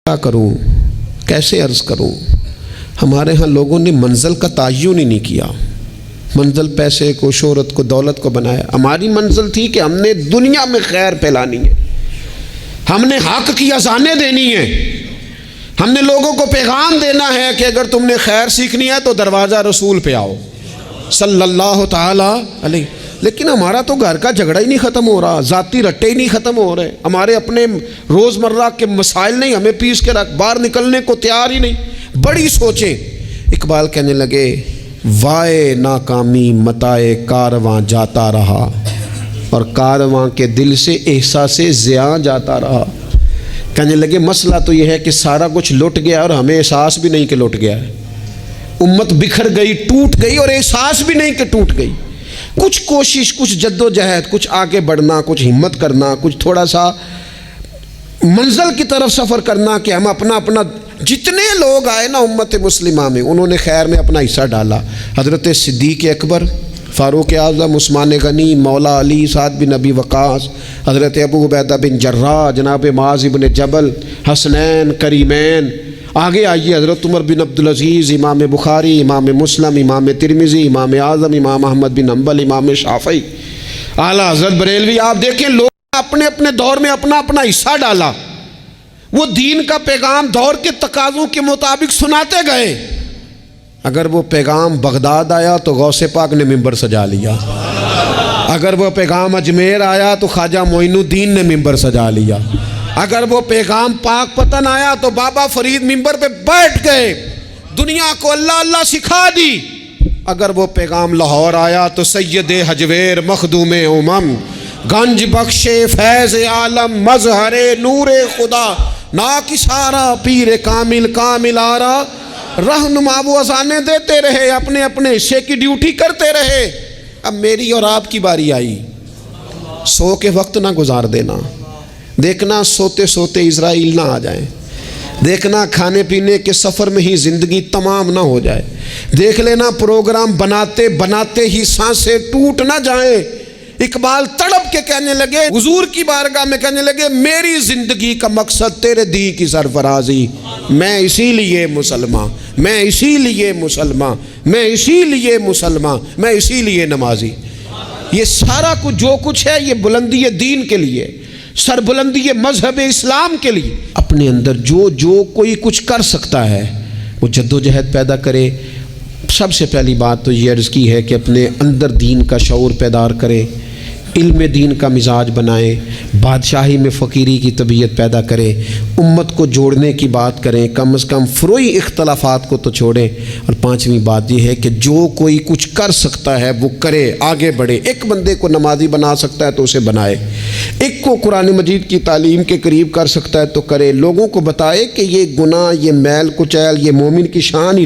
کیا کروں، کیسے عرض کروں؟ ہمارے ہاں لوگوں نے منزل کا تعین ہی نہیں کیا، منزل پیسے کو، شہرت کو، دولت کو بنایا۔ ہماری منزل تھی کہ ہم نے دنیا میں خیر پھیلانی ہے، ہم نے حق کی اذانیں دینی ہیں، ہم نے لوگوں کو پیغام دینا ہے کہ اگر تم نے خیر سیکھنی ہے تو دروازہ رسول پہ آؤ صلی اللہ تعالی علیہ۔ لیکن ہمارا تو گھر کا جھگڑا ہی نہیں ختم ہو رہا، ذاتی رٹے ہی نہیں ختم ہو رہے، ہمارے اپنے روزمرہ کے مسائل نہیں ہمیں پیس کے رکھ، باہر نکلنے کو تیار ہی نہیں، بڑی سوچیں۔ اقبال کہنے لگے وائے ناکامی متائے کارواں جاتا رہا، اور کارواں کے دل سے احساس زیاں جاتا رہا۔ کہنے لگے مسئلہ تو یہ ہے کہ سارا کچھ لٹ گیا اور ہمیں احساس بھی نہیں کہ لٹ گیا ہے، امت بکھر گئی، ٹوٹ گئی، اور احساس بھی نہیں کہ ٹوٹ گئی۔ کچھ کوشش، کچھ جد و جہد، کچھ آگے بڑھنا، کچھ ہمت کرنا، کچھ تھوڑا سا منزل کی طرف سفر کرنا کہ ہم اپنا جتنے لوگ آئے نا امت مسلمہ میں انہوں نے خیر میں اپنا حصہ ڈالا۔ حضرت صدیق اکبر، فاروق اعظم، عثمان غنی، مولا علی، سعد بن ابی وقاص، حضرت ابو عبیدہ بن جراح، جناب معاذ بن جبل، حسنین، کریمین، آگے آئیے حضرت عمر بن عبدالعزیز، امام بخاری، امام مسلم، امام ترمذی، امام اعظم، امام احمد بن حنبل، امام شافعی، اعلیٰ حضرت بریلوی۔ آپ دیکھیں لوگ اپنے اپنے دور میں اپنا حصہ ڈالا، وہ دین کا پیغام دور کے تقاضوں کے مطابق سناتے گئے۔ اگر وہ پیغام بغداد آیا تو غوث پاک نے ممبر سجا لیا، اگر وہ پیغام اجمیر آیا تو خواجہ معین الدین نے ممبر سجا لیا، اگر وہ پیغام پاک پتن آیا تو بابا فرید ممبر پہ بیٹھ گئے، دنیا کو اللہ اللہ سکھا دی۔ اگر وہ پیغام لاہور آیا تو سید حجویر مخدوم امم، گنج بخش فیض عالم، مظہر نور خدا، ناکسارا پیر کامل کامل آرا، رہنما وہ اذانیں دیتے رہے، اپنے اپنے حصے کی ڈیوٹی کرتے رہے۔ اب میری اور آپ کی باری آئی، سو کے وقت نہ گزار دینا، دیکھنا سوتے سوتے اسرائیل نہ آ جائیں، دیکھنا کھانے پینے کے سفر میں ہی زندگی تمام نہ ہو جائے، دیکھ لینا پروگرام بناتے بناتے ہی سانسیں ٹوٹ نہ جائیں۔ اقبال تڑپ کے کہنے لگے، حضور کی بارگاہ میں کہنے لگے میری زندگی کا مقصد تیرے دین کی سرفرازی، میں اسی لیے مسلمان، میں اسی لیے مسلمان، میں اسی لیے مسلمان، میں اسی لیے نمازی۔ یہ سارا کچھ جو کچھ ہے یہ بلندی دین کے لیے، سربلندی مذہب اسلام کے لیے۔ اپنے اندر جو کوئی کچھ کر سکتا ہے وہ جد و جہد پیدا کرے۔ سب سے پہلی بات تو یہ عرض کی ہے کہ اپنے اندر دین کا شعور بیدار کرے، علم دین کا مزاج بنائیں، بادشاہی میں فقیری کی طبیعت پیدا کریں، امت کو جوڑنے کی بات کریں، کم از کم فروعی اختلافات کو تو چھوڑیں۔ اور پانچویں بات یہ ہے کہ جو کوئی کچھ کر سکتا ہے وہ کرے، آگے بڑھے۔ ایک بندے کو نمازی بنا سکتا ہے تو اسے بنائے، ایک کو قرآن مجید کی تعلیم کے قریب کر سکتا ہے تو کرے، لوگوں کو بتائے کہ یہ گناہ، یہ میل کچیل، یہ مومن کی شان ہی